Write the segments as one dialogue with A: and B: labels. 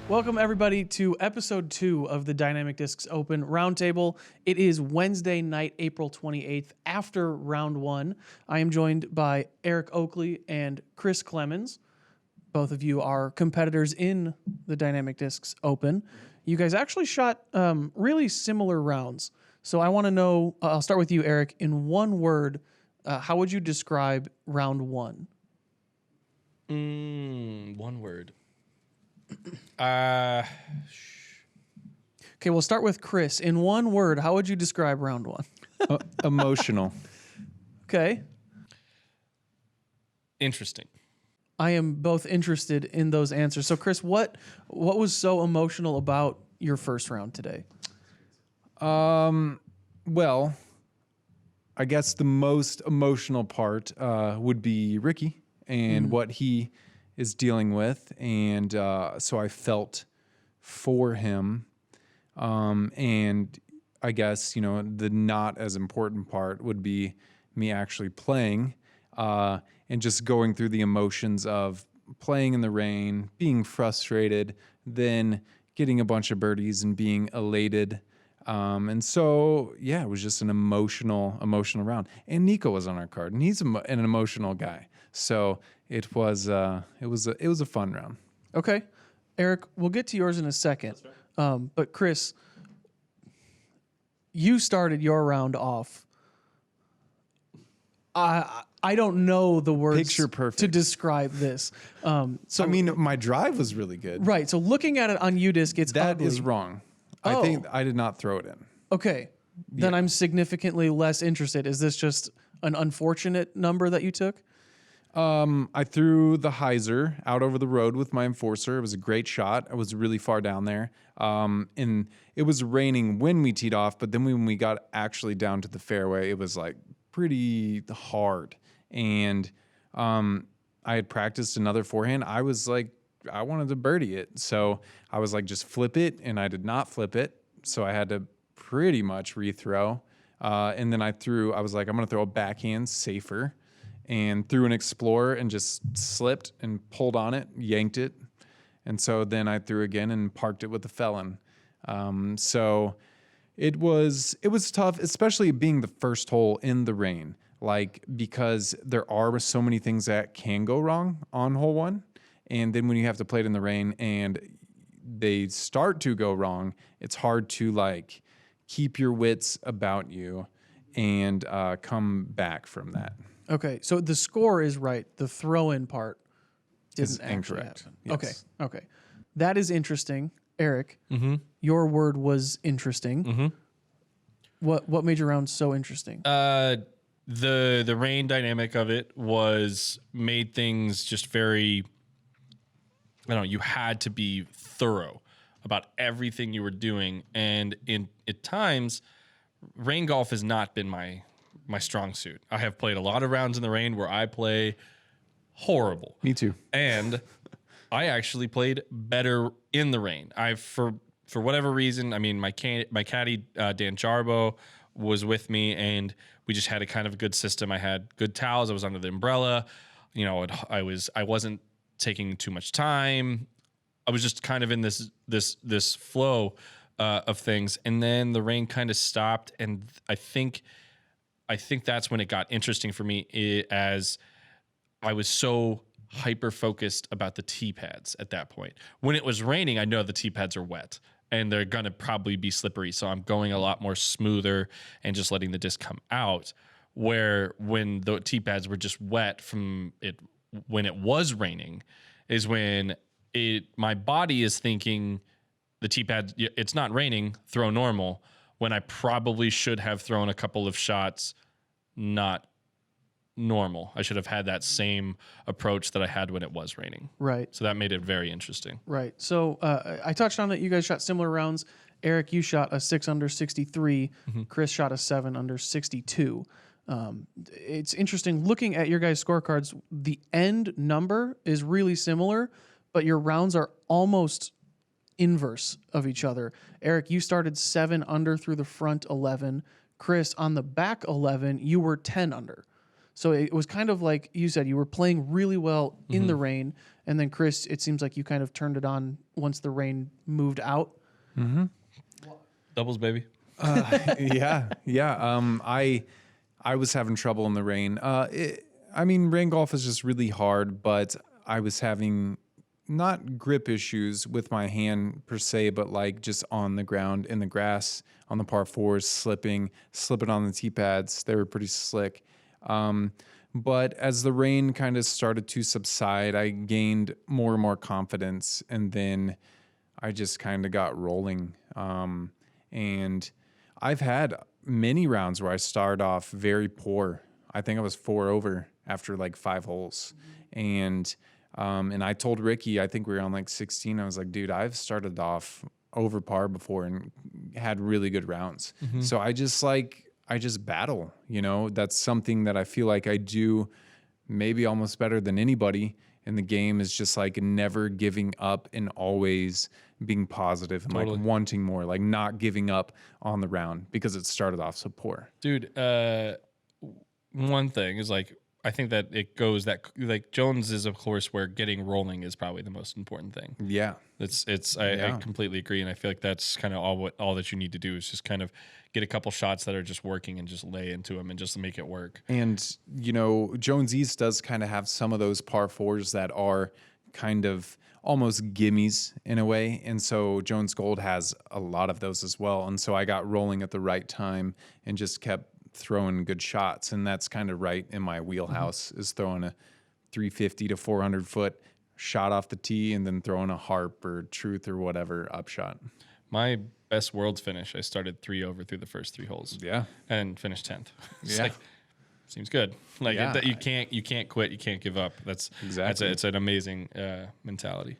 A: Welcome, everybody, to episode 2 of the Dynamic Discs Open Roundtable. It is Wednesday night, April 28th, after round 1. I am joined by Erick Oakley and Chris Clemons. Both of you are competitors in the Dynamic Discs Open. You guys actually shot really similar rounds. So I want to know, I'll start with you, Erick. In one word, how would you describe round 1?
B: One word.
A: Okay, we'll start with Chris. In one word, how would you describe round 1?
C: Emotional.
A: Okay.
B: Interesting.
A: I am both interested in those answers. So, Chris, what was so emotional about your first round today?
C: Well, I guess the most emotional part would be Ricky and what he is dealing with, and so I felt for him. And I guess, the not as important part would be me actually playing and just going through the emotions of playing in the rain, being frustrated, then getting a bunch of birdies and being elated. And so, yeah, it was just an emotional round. And Nico was on our card, and he's an emotional guy. So it was a fun round.
A: Okay, Erick, we'll get to yours in a second. But Chris, you started your round off. I don't know the words
C: Picture perfect
A: to describe this. So
C: I mean, my drive was really good.
A: right. So looking at it on UDisc, it's
C: That
A: ugly.
C: is wrong.
A: Oh.
C: I think I did not throw it in.
A: Okay, then I'm significantly less interested. Is this just an unfortunate number that you took?
C: I threw the hyzer out over the road with my enforcer. It was a great shot. I was really far down there. And it was raining when we teed off, but then when we got actually down to the fairway, it was like pretty hard. And I had practiced another forehand. I was like, I wanted to birdie it. So I was like, just flip it. And I did not flip it. So I had to pretty much rethrow. And then I was like, I'm going to throw a backhand safer. And threw an Explorer and just slipped and pulled on it, yanked it. And so then I threw again and parked it with the Felon. So it was tough, especially being the first hole in the rain, because there are so many things that can go wrong on hole 1. And then when you have to play it in the rain and they start to go wrong, it's hard to keep your wits about you and come back from that.
A: Okay, so the score is right. The throw-in part
C: Is
A: didn't actually
C: incorrect.
A: happen.
C: Yes.
A: Okay. That is interesting. Erick, your word was interesting. What made your round so interesting?
B: The rain dynamic of it made things just very, I don't know, you had to be thorough about everything you were doing. And at times, rain golf has not been my strong suit. I have played a lot of rounds in the rain where I play horrible.
C: Me too.
B: And I actually played better in the rain. For whatever reason, I mean, my caddy, Dan Jarbo, was with me, and we just had a kind of a good system. I had good towels. I was under the umbrella. I wasn't taking too much time. I was just kind of in this flow of things. And then the rain kind of stopped, and I think that's when it got interesting for me, as I was so hyper-focused about the tee pads at that point. When it was raining, I know the tee pads are wet, and they're going to probably be slippery, so I'm going a lot more smoother and just letting the disc come out, where when the tee pads were just wet from it when it was raining is when my body is thinking the tee pad, it's not raining, throw normal, when I probably should have thrown a couple of shots not normal. I should have had that same approach that I had when it was raining.
A: Right.
B: So that made it very interesting.
A: Right. So I touched on it. You guys shot similar rounds. Erick, you shot a 6 under 63. Chris shot a 7 under 62. It's interesting looking at your guys' scorecards. The end number is really similar, but your rounds are almost inverse of each other. Erick, you started 7 under through the front 11. Chris, on the back 11, you were 10 under. So it was kind of like you said, you were playing really well in the rain. And then Chris, it seems like you kind of turned it on once the rain moved out.
B: Doubles, baby.
C: Yeah. I was having trouble in the rain. Rain golf is just really hard, but I was having not grip issues with my hand per se, but like just on the ground in the grass on the par fours, slipping on the tee pads. They were pretty slick. But as the rain kind of started to subside, I gained more and more confidence, and then I just kind of got rolling. And I've had many rounds where I started off very poor. I think I was 4 over after like 5 holes. And I told Ricky, I think we were on like 16. I was like, dude, I've started off over par before and had really good rounds. So I just battle, that's something that I feel like I do maybe almost better than anybody in the game, is just like never giving up and always being positive and like wanting more, like not giving up on the round because it started off so poor.
B: Dude, one thing is like, I think that it goes that like Jones is a course where getting rolling is probably the most important thing.
C: Yeah.
B: I completely agree. And I feel like that's kind of all that you need to do is just kind of get a couple shots that are just working and just lay into them and just make it work.
C: And, Jones East does kind of have some of those par fours that are kind of almost gimmies in a way. And so Jones Gold has a lot of those as well. And so I got rolling at the right time and just kept throwing good shots. And that's kind of right in my wheelhouse, is throwing a 350 to 400 foot shot off the tee and then throwing a harp or truth or whatever upshot.
B: My best world's finish, I started 3 over through the first 3 holes.
C: Yeah.
B: And finished 10th. It's
C: Yeah.
B: like, seems good. Like that you can't quit, you can't give up. That's
C: exactly.
B: It's an amazing mentality.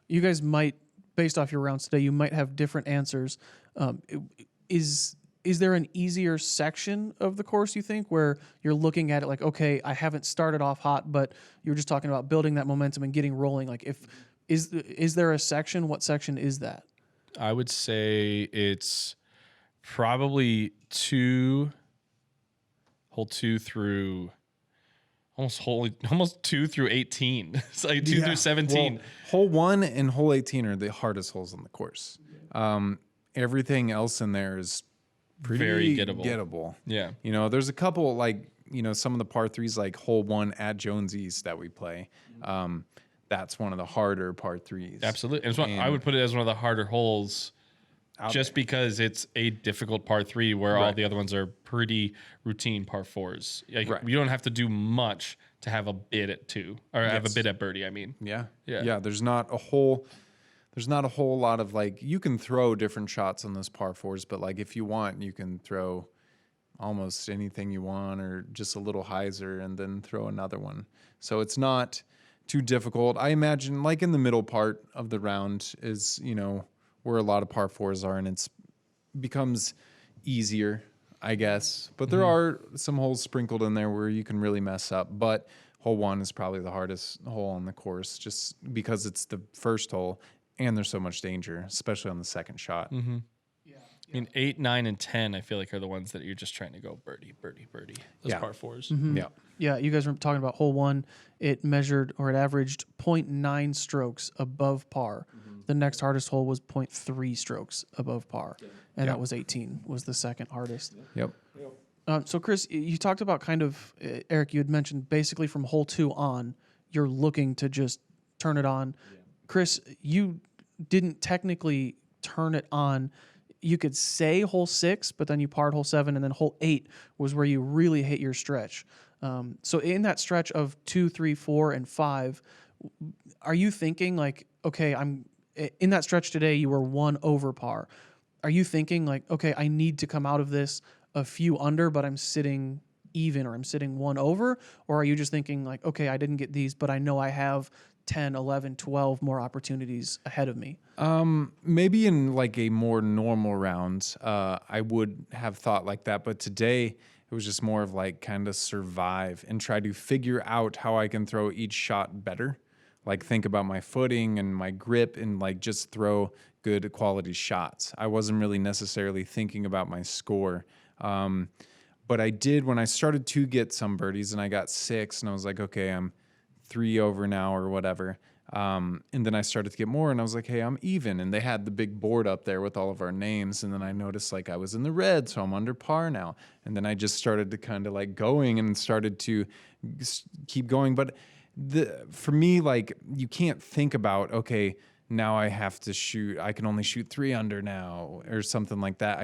A: You guys might, based off your rounds today, you might have different answers. Is there an easier section of the course, you think, where you're looking at it like, okay, I haven't started off hot, but you were just talking about building that momentum and getting rolling. Like, is there a section? What section is that?
B: I would say it's probably hole 2 through almost 2 through 18. It's like 2 through 17.
C: Well, hole 1 and hole 18 are the hardest holes on the course. Everything else in there is pretty
B: very gettable.
C: Yeah. There's a couple like, some of the par 3s like hole 1 at Jones East that we play. That's one of the harder par 3s.
B: Absolutely. And I would put it as one of the harder holes just because it's a difficult par 3 where all the other ones are pretty routine par 4s. Like you don't have to do much to have a bid at 2 or have a bid at birdie, I mean.
C: Yeah. There's not a whole lot of like, you can throw different shots on those par 4s, but like if you want, you can throw almost anything you want or just a little hyzer and then throw another one. So it's not too difficult. I imagine like in the middle part of the round is, where a lot of par 4s are, and it's becomes easier, I guess. But there are some holes sprinkled in there where you can really mess up. But hole 1 is probably the hardest hole on the course just because it's the first hole and there's so much danger, especially on the second shot.
B: I mean, 8, 9, and 10, I feel like are the ones that you're just trying to go birdie. Those par 4s.
C: Yeah.
A: Yeah, you guys were talking about hole 1. It measured, or it averaged 0.9 strokes above par. The next hardest hole was 0.3 strokes above par. And that was 18, was the second hardest.
C: Yep.
A: So, Chris, you talked about kind of, Eric, you had mentioned basically from hole 2 on, you're looking to just turn it on. Yeah. Chris, you didn't technically turn it on. You could say hole 6, but then you parred hole 7, and then hole 8 was where you really hit your stretch. So in that stretch of 2, 3, 4, and 5, are you thinking like, okay, I'm in that stretch today, you were 1 over par. Are you thinking like, okay, I need to come out of this a few under, but I'm sitting even, or I'm sitting 1 over? Or are you just thinking like, okay, I didn't get these, but I know I have 10, 11, 12 more opportunities ahead of me?
C: Maybe in like a more normal round, I would have thought like that. But today it was just more of like kind of survive and try to figure out how I can throw each shot better. Like think about my footing and my grip and like just throw good quality shots. I wasn't really necessarily thinking about my score. But I did when I started to get some birdies, and I got 6, and I was like, okay, I'm 3 over now or whatever. And then I started to get more, and I was like, hey, I'm even. And they had the big board up there with all of our names. And then I noticed like I was in the red, so I'm under par now. And then I just started to kind of like going and started to keep going. But for me, like, you can't think about, okay, now I have to shoot, I can only shoot 3 under now or something like that.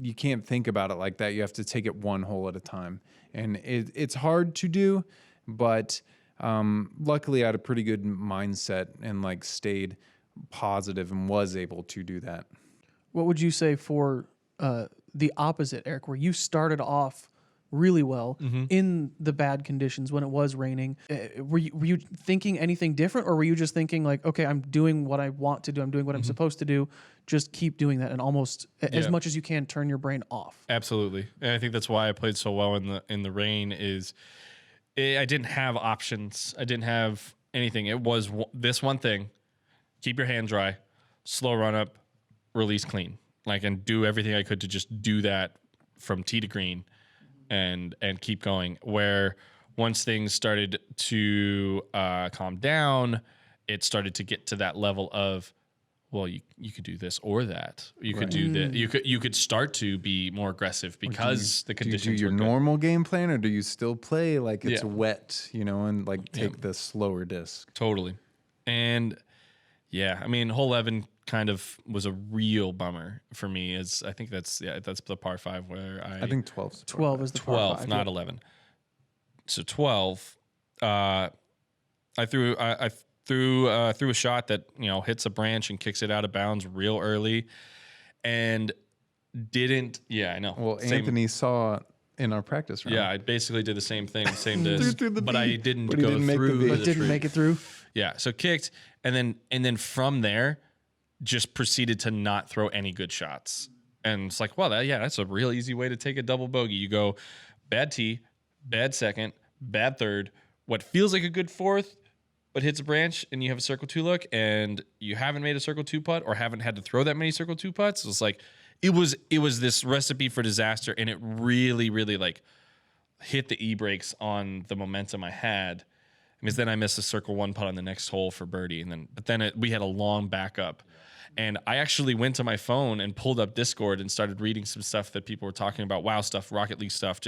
C: You can't think about it like that. You have to take it one hole at a time. And it's hard to do, but luckily I had a pretty good mindset and like stayed positive and was able to do that.
A: What would you say for the opposite, Eric, where you started off really well in the bad conditions when it was raining? Were you thinking anything different, or were you just thinking like, okay, I'm doing what I want to do, I'm doing what I'm supposed to do, just keep doing that, and almost as much as you can turn your brain off?
B: Absolutely. And I think that's why I played so well in the rain is I didn't have options. I didn't have anything. It was this one thing: keep your hand dry, slow run up, release clean, like, and do everything I could to just do that from tee to green and keep going. Where once things started to calm down, it started to get to that level of, well, you could do this or that. You could do that. You could start to be more aggressive because the conditions.
C: Do you do your
B: were good.
C: normal game plan, or do you still play like it's wet, and like take the slower disc?
B: Totally. And yeah, I mean, hole 11 kind of was a real bummer for me. As I think that's the par 5 where
C: I think 12.
A: 12 is the par
B: 12,
A: 5,
B: not 11. So 12, I threw a shot that hits a branch and kicks it out of bounds real early, and didn't. Yeah, I know.
C: Well, Anthony saw in our practice round.
B: Yeah, I basically did the same thing, same disc, but I didn't
C: But he
B: go
C: didn't make the
B: through.
C: V.
A: but didn't make it through.
B: Yeah, so kicked, and then from there, just proceeded to not throw any good shots. And it's like, well, that's a real easy way to take a double bogey. You go bad tee, bad second, bad third, what feels like a good fourth, but hits a branch, and you have a circle 2 look, and you haven't made a circle 2 putt or haven't had to throw that many circle 2 putts. It's like it was this recipe for disaster, and it really, really like hit the e-brakes on the momentum I had. Because then I missed a circle 1 putt on the next hole for birdie, but then we had a long backup. And I actually went to my phone and pulled up Discord and started reading some stuff that people were talking about, WoW stuff, Rocket League stuff.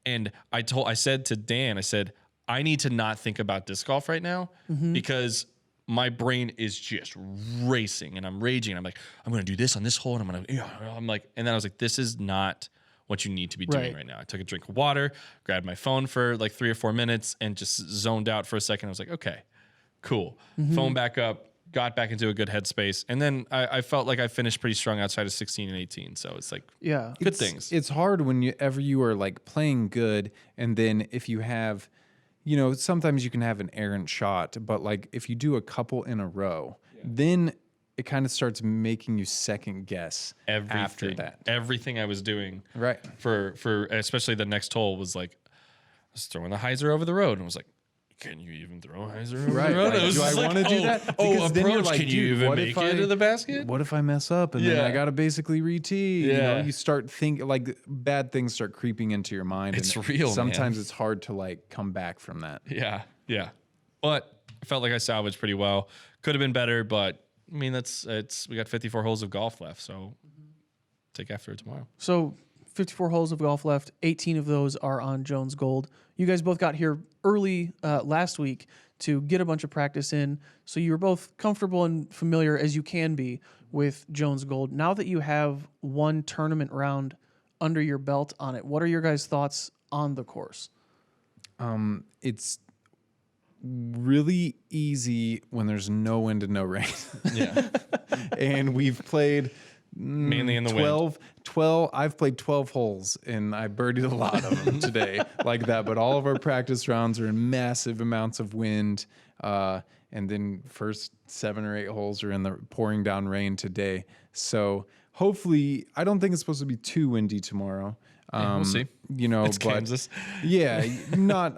B: And I said to Dan, I said, I need to not think about disc golf right now because my brain is just racing and I'm raging. I'm like, I'm going to do this on this hole, and I'm like, and then I was like, this is not what you need to be doing right now. I took a drink of water, grabbed my phone for like 3 or 4 minutes, and just zoned out for a second. I was like, okay, cool. Phone back up. Got back into a good headspace, and then I felt like I finished pretty strong outside of 16 and 18. So it's like, good things.
C: It's hard whenever you are like playing good, and then if you have, sometimes you can have an errant shot, but like if you do a couple in a row, then it kind of starts making you second guess after that.
B: Everything I was doing,
C: right,
B: for especially the next hole was like, I was throwing the hyzer over the road, and was like, can you even throw a hyzer over the road?
C: Like, do I want to do that? Because then you're like,
B: can you even make it to the basket?
C: What if I mess up and then I got to basically re-tee?
B: Yeah.
C: You start thinking, like, bad things start creeping into your mind.
B: It's
C: and
B: real,
C: sometimes it's hard to like come back from that.
B: Yeah. But I felt like I salvaged pretty well. Could have been better, but I mean, we got 54 holes of golf left, so take after it tomorrow.
A: So 54 holes of golf left. 18 of those are on Jones Gold. You guys both got here early last week to get a bunch of practice in, so you were both comfortable and familiar as you can be with Jones Gold. Now that you have one tournament round under your belt on it, what are your guys' thoughts on the course?
C: It's really easy when there's no wind and no rain.
B: Yeah.
C: And we've played
B: mainly in the wind.
C: 12. I've played 12 holes, and I birdied a lot of them today like that. But all of our practice rounds are in massive amounts of wind. And then first 7 or 8 holes are in the pouring down rain today. So hopefully, I don't think it's supposed to be too windy tomorrow.
B: We'll see.
C: It's
B: but Kansas.
C: Yeah, not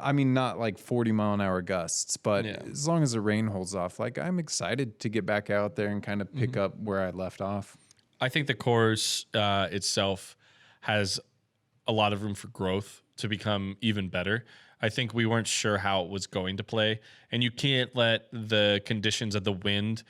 C: like 40-mile-an-hour gusts, but as long as the rain holds off, like I'm excited to get back out there and kind of pick up where I left off.
B: I think the course itself has a lot of room for growth to become even better. I think we weren't sure how it was going to play, and you can't let the conditions of the wind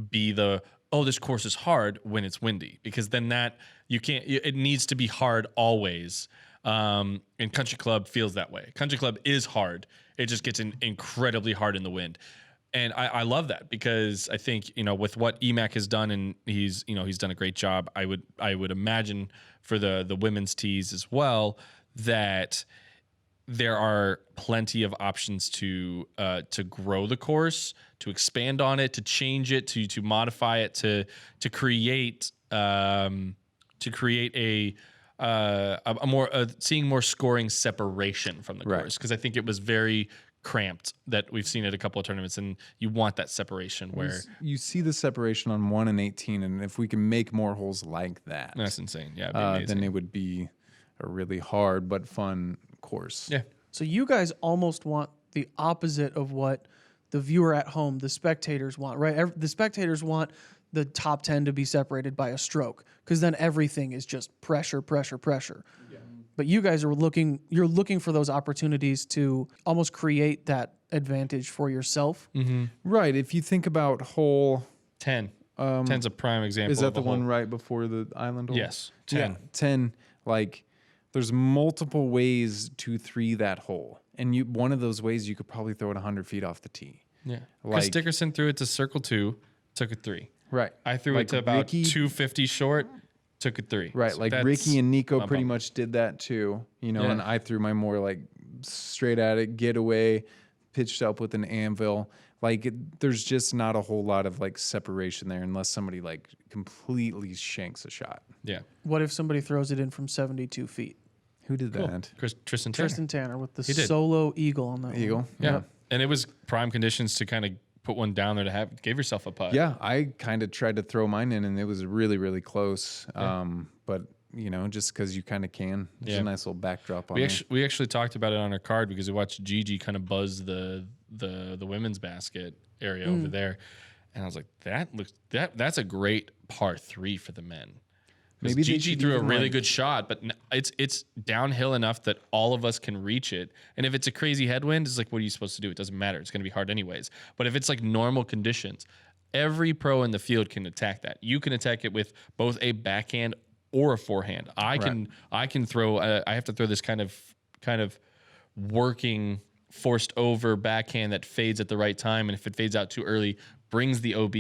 B: be this course is hard when it's windy, because then that you can't. It needs to be hard always. And Country Club feels that way. Country Club is hard. It just gets incredibly hard in the wind. And I love that, because I think, with what EMAC has done, and he's done a great job. I would imagine for the women's tees as well, that there are plenty of options to grow the course, to expand on it, to change it, to modify it, to create a more seeing more scoring separation from the course, because I think it was very cramped that we've seen at a couple of tournaments, and you want that separation where
C: you see the separation on 1 and 18, and if we can make more holes like that,
B: that's insane. Yeah, it'd be amazing.
C: then it would be a really hard but fun course.
B: Yeah.
A: So you guys almost want the opposite of what the viewer at home, the spectators want, right? The spectators want the top 10 to be separated by a stroke, because then everything is just pressure, pressure, pressure. Yeah. But you guys are you're looking for those opportunities to almost create that advantage for yourself.
B: Mm-hmm.
C: Right. If you think about hole
B: 10, 10's a prime example.
C: Is that the one
B: hole.
C: right before the island hole?
B: Yes. 10.
C: Yeah, 10. Like, there's multiple ways to 3 that hole. And one of those ways, you could probably throw it 100 feet off the tee.
B: Yeah.
C: Like,
B: Chris Dickerson threw it to circle 2, took a 3.
C: Right.
B: I threw
C: like
B: it to about
C: Ricky,
B: 250 short, took a 3.
C: Right.
B: So
C: like
B: that's
C: Ricky and Nico
B: a
C: pretty
B: bump.
C: much did that too.
B: Yeah.
C: And I threw my more like straight at it, getaway, pitched up with an anvil. Like, there's just not a whole lot of like separation there unless somebody like completely shanks a shot.
B: Yeah.
A: What if somebody throws it in from 72 feet?
C: Who did
B: Cool.
C: that?
B: Tristan Tanner.
A: Tristan Tanner with the
B: He did.
A: solo eagle on that
C: Eagle.
A: one.
B: Yeah. And it was prime conditions to kind of put one down there to give yourself a putt.
C: Yeah, I kind of tried to throw mine in, and it was really, really close. But just because you kind of can, there's a nice little backdrop on it.
B: We actually talked about it on our card, because we watched Gigi kind of buzz the women's basket area over there, and I was like, that's a great par 3 for the men.
C: Maybe they
B: Gigi
C: should
B: threw a
C: even,
B: really
C: like-
B: good shot, but it's downhill enough that all of us can reach it. And if it's a crazy headwind, it's like, what are you supposed to do? It doesn't matter. It's going to be hard anyways. But if it's like normal conditions, every pro in the field can attack that. You can attack it with both a backhand or a forehand. I can throw. I have to throw this kind of working forced over backhand that fades at the right time, and if it fades out too early, brings the OB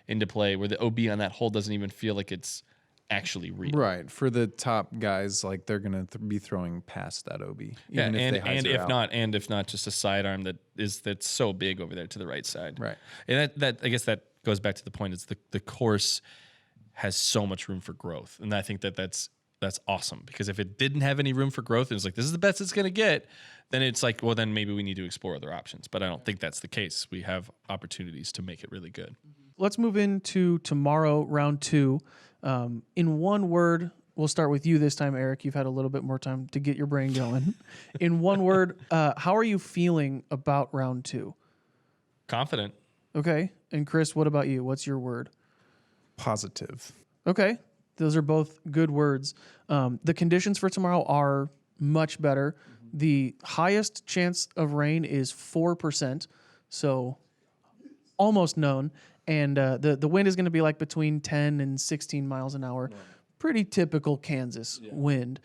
B: into play, where the OB on that hole doesn't even feel like it's actually real.
C: Right. For the top guys, like, they're going to be throwing past that OB.
B: Yeah,
C: Even if they hyzer out.
B: if not, just a sidearm that's so big over there to the right side.
C: Right.
B: And that I guess that goes back to the point. It's the course has so much room for growth, and I think that's awesome, because if it didn't have any room for growth and it's like, this is the best it's going to get, then it's like, well, then maybe we need to explore other options. But I don't think that's the case. We have opportunities to make it really good.
A: Let's move into tomorrow, round 2. In one word, we'll start with you this time, Eric. You've had a little bit more time to get your brain going. In one word, how are you feeling about round 2?
B: Confident.
A: Okay. And Chris, what about you? What's your word?
C: Positive.
A: Okay. Those are both good words. The conditions for tomorrow are much better. The highest chance of rain is 4%, so almost known. And the wind is going to be like between 10 and 16 miles an hour. Right. Pretty typical Kansas wind.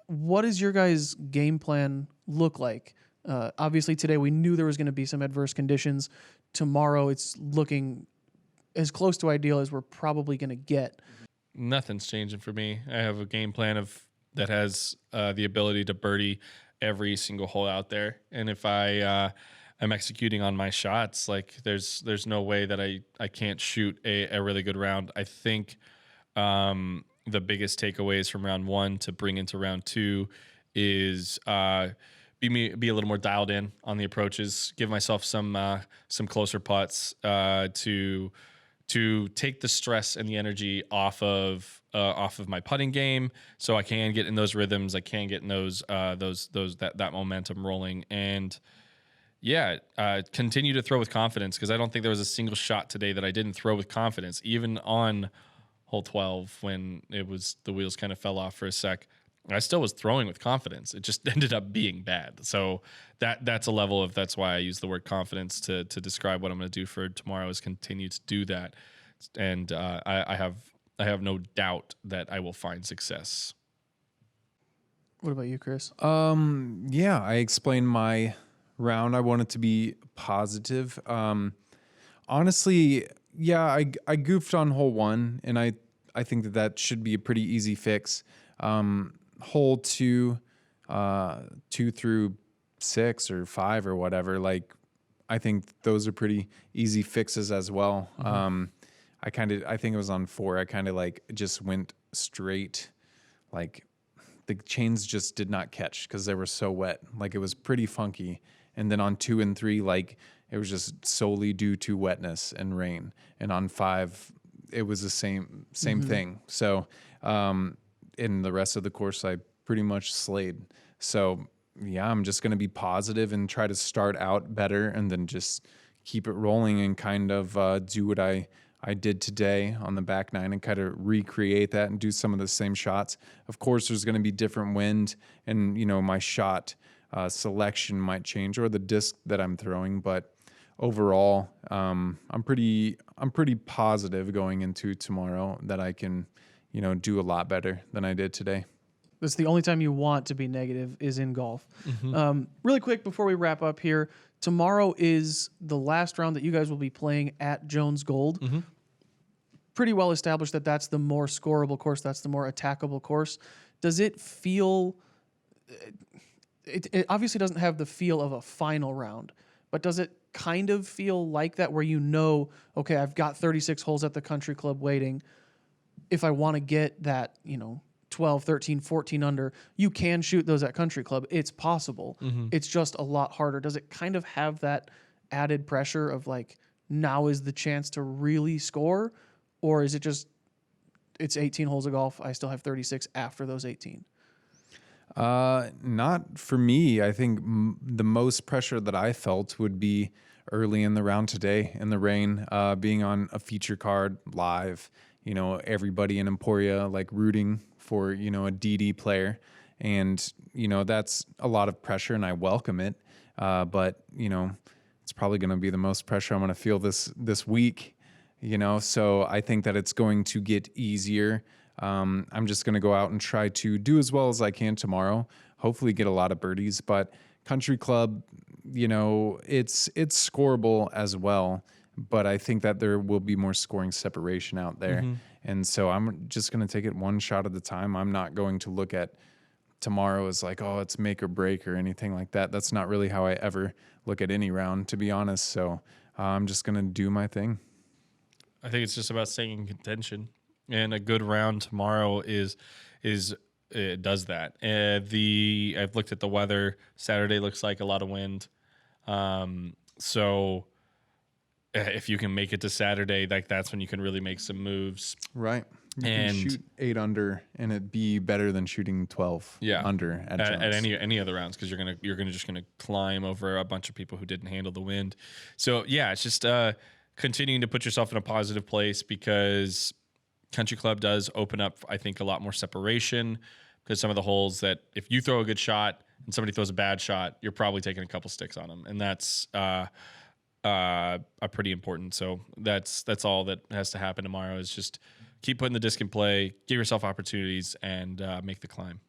A: What does your guys' game plan look like? Obviously, today we knew there was going to be some adverse conditions. Tomorrow it's looking as close to ideal as we're probably going to get.
B: Nothing's changing for me. I have a game plan that has the ability to birdie every single hole out there. And if I am executing on my shots, like there's no way that I can't shoot a really good round. I think the biggest takeaways from round 1 to bring into round 2 is be a little more dialed in on the approaches, give myself some closer putts to take the stress and the energy off of my putting game, so I can get in those rhythms. I can get in that momentum rolling, and continue to throw with confidence, because I don't think there was a single shot today that I didn't throw with confidence, even on hole 12 when the wheels kind of fell off for a sec. I still was throwing with confidence. It just ended up being bad. So that's a level of, that's why I use the word confidence to describe what I'm going to do for tomorrow, is continue to do that. And I have no doubt that I will find success.
A: What about you, Chris?
C: Yeah, I explained my round. I want it to be positive. Honestly, yeah, I goofed on hole 1, and I think that should be a pretty easy fix. Hole 2, 2 through 6 or 5 or whatever, like, I think those are pretty easy fixes as well. I think it was on 4. I kind of like just went straight, like the chains just did not catch because they were so wet. Like, it was pretty funky. And then on 2 and 3, like, it was just solely due to wetness and rain. And on 5, it was the same thing. So, in the rest of the course, I pretty much slayed. So yeah, I'm just going to be positive and try to start out better, and then just keep it rolling and kind of do what I did today on the back 9 and kind of recreate that and do some of the same shots. Of course, there's going to be different wind, and my shot selection might change, or the disc that I'm throwing. But overall, I'm pretty positive going into tomorrow that I can do a lot better than I did today.
A: That's the only time you want to be negative, is in golf. Really quick before we wrap up here, tomorrow is the last round that you guys will be playing at Jones Gold. Pretty well established that that's the more scoreable course, that's the more attackable course. Does it feel... It obviously doesn't have the feel of a final round, but does it kind of feel like that, where okay, I've got 36 holes at the country club waiting. If I want to get that, 12, 13, 14 under, you can shoot those at country club. It's possible. It's just a lot harder. Does it kind of have that added pressure of like, now is the chance to really score? Or is it just, it's 18 holes of golf, I still have 36 after those 18?
C: Not for me. I think the most pressure that I felt would be early in the round today in the rain, being on a feature card live, everybody in Emporia like rooting for, a DD player. And, that's a lot of pressure, and I welcome it. But, it's probably going to be the most pressure I'm going to feel this week, so I think that it's going to get easier. I'm just going to go out and try to do as well as I can tomorrow, hopefully get a lot of birdies. But country club, it's scoreable as well, but I think that there will be more scoring separation out there. And so I'm just going to take it one shot at a time. I'm not going to look at tomorrow as like, oh, it's make or break or anything like that. That's not really how I ever look at any round, to be honest. So I'm just going to do my thing.
B: I think it's just about staying in contention. And a good round tomorrow it does that. I've looked at the weather. Saturday looks like a lot of wind. So if you can make it to Saturday, like that's when you can really make some moves.
C: Right. You can shoot 8 under and it'd be better than shooting 12 under at
B: any other rounds, because you're gonna climb over a bunch of people who didn't handle the wind. So yeah, it's just continuing to put yourself in a positive place, because country club does open up, I think, a lot more separation, because some of the holes that if you throw a good shot and somebody throws a bad shot, you're probably taking a couple sticks on them, and that's pretty important. So that's all that has to happen tomorrow, is just keep putting the disc in play, give yourself opportunities, and make the climb.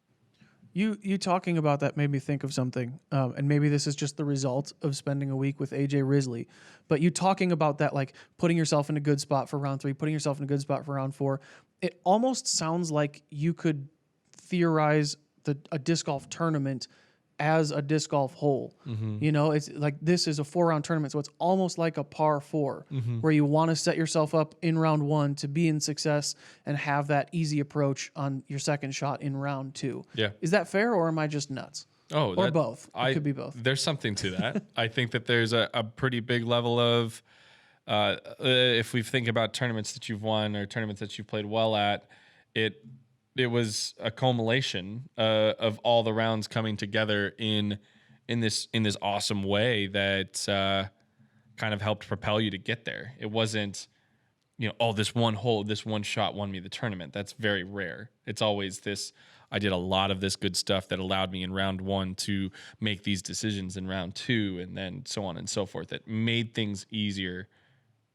A: You talking about that made me think of something, and maybe this is just the result of spending a week with AJ Risley, but you talking about that, like putting yourself in a good spot for round 3, putting yourself in a good spot for round 4, it almost sounds like you could theorize a disc golf tournament as a disc golf hole. It's like, this is a 4-round tournament, so it's almost like a par 4, where you want to set yourself up in round 1 to be in success and have that easy approach on your second shot in round 2.
B: Yeah.
A: Is that fair, or am I just nuts?
B: Oh,
A: or both. It could be both.
B: There's something to that. I think that there's a pretty big level of, if we think about tournaments that you've won or tournaments that you've played well at, it was a culmination of all the rounds coming together in this awesome way that kind of helped propel you to get there. It wasn't, this one hole, this one shot won me the tournament. That's very rare. It's always this, I did a lot of this good stuff that allowed me in round 1 to make these decisions in round 2, and then so on and so forth. That made things easier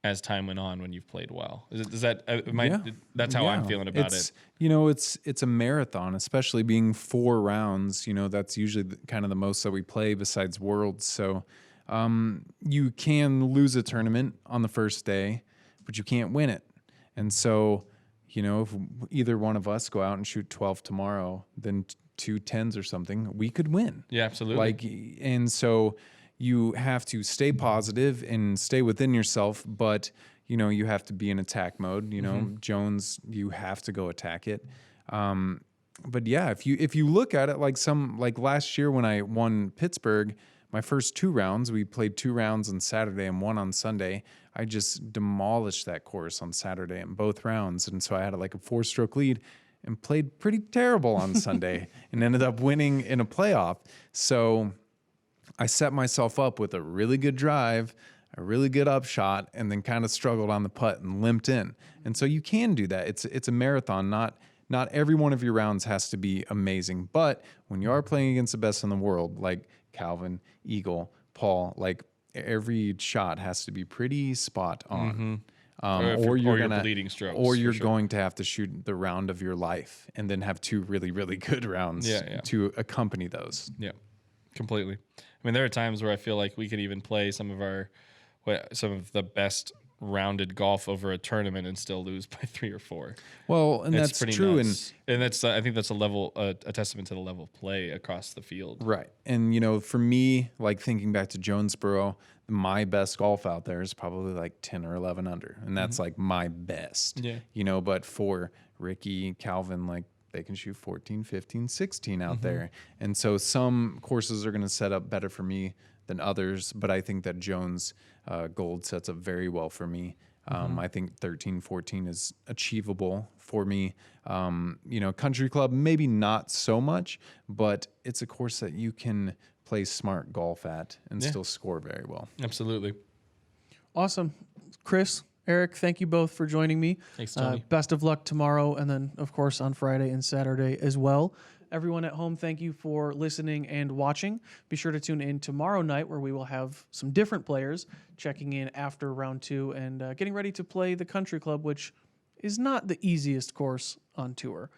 B: as time went on when you've played well. That's how I'm feeling about it.
C: It's a marathon, especially being 4 rounds. That's usually kind of the most that we play besides Worlds. So you can lose a tournament on the first day, but you can't win it. And so, if either one of us go out and shoot 12 tomorrow, then 2 10s or something, we could win.
B: Yeah, absolutely.
C: And so you have to stay positive and stay within yourself, but you have to be in attack mode. Jones, you have to go attack it. But yeah, if you look at it like last year when I won Pittsburgh, my first 2 rounds, we played 2 rounds on Saturday and 1 on Sunday. I just demolished that course on Saturday in both rounds, and so I had a 4-stroke lead and played pretty terrible on Sunday and ended up winning in a playoff. So I set myself up with a really good drive, a really good upshot, and then kind of struggled on the putt and limped in. And so you can do that. It's a marathon. Not every one of your rounds has to be amazing, but when you are playing against the best in the world, like Calvin, Eagle, Paul, every shot has to be pretty spot on. Or you're gonna
B: bleeding strokes,
C: or you're going to have to shoot the round of your life and then have 2 really, really good rounds to accompany those.
B: Yeah, completely. I mean, there are times where I feel like we could even play some of the best rounded golf over a tournament and still lose by 3 or 4.
C: Well, and
B: It's
C: that's true.
B: nuts. And that's I think that's a testament to the level of play across the field.
C: Right. And, for me, thinking back to Jonesboro, my best golf out there is probably 10 or 11 under. And that's my best.
B: Yeah.
C: But for Ricky, Calvin, they can shoot 14, 15, 16 out there. And so some courses are going to set up better for me than others. But I think that Jones Gold sets up very well for me. I think 13, 14 is achievable for me. Country Club, maybe not so much, but it's a course that you can play smart golf at and still score very well.
B: Absolutely.
A: Awesome. Chris, Eric, thank you both for joining me.
B: Thanks, Tony.
A: Best of luck tomorrow, and then, of course, on Friday and Saturday as well. Everyone at home, thank you for listening and watching. Be sure to tune in tomorrow night, where we will have some different players checking in after round 2 and getting ready to play the Country Club, which is not the easiest course on tour.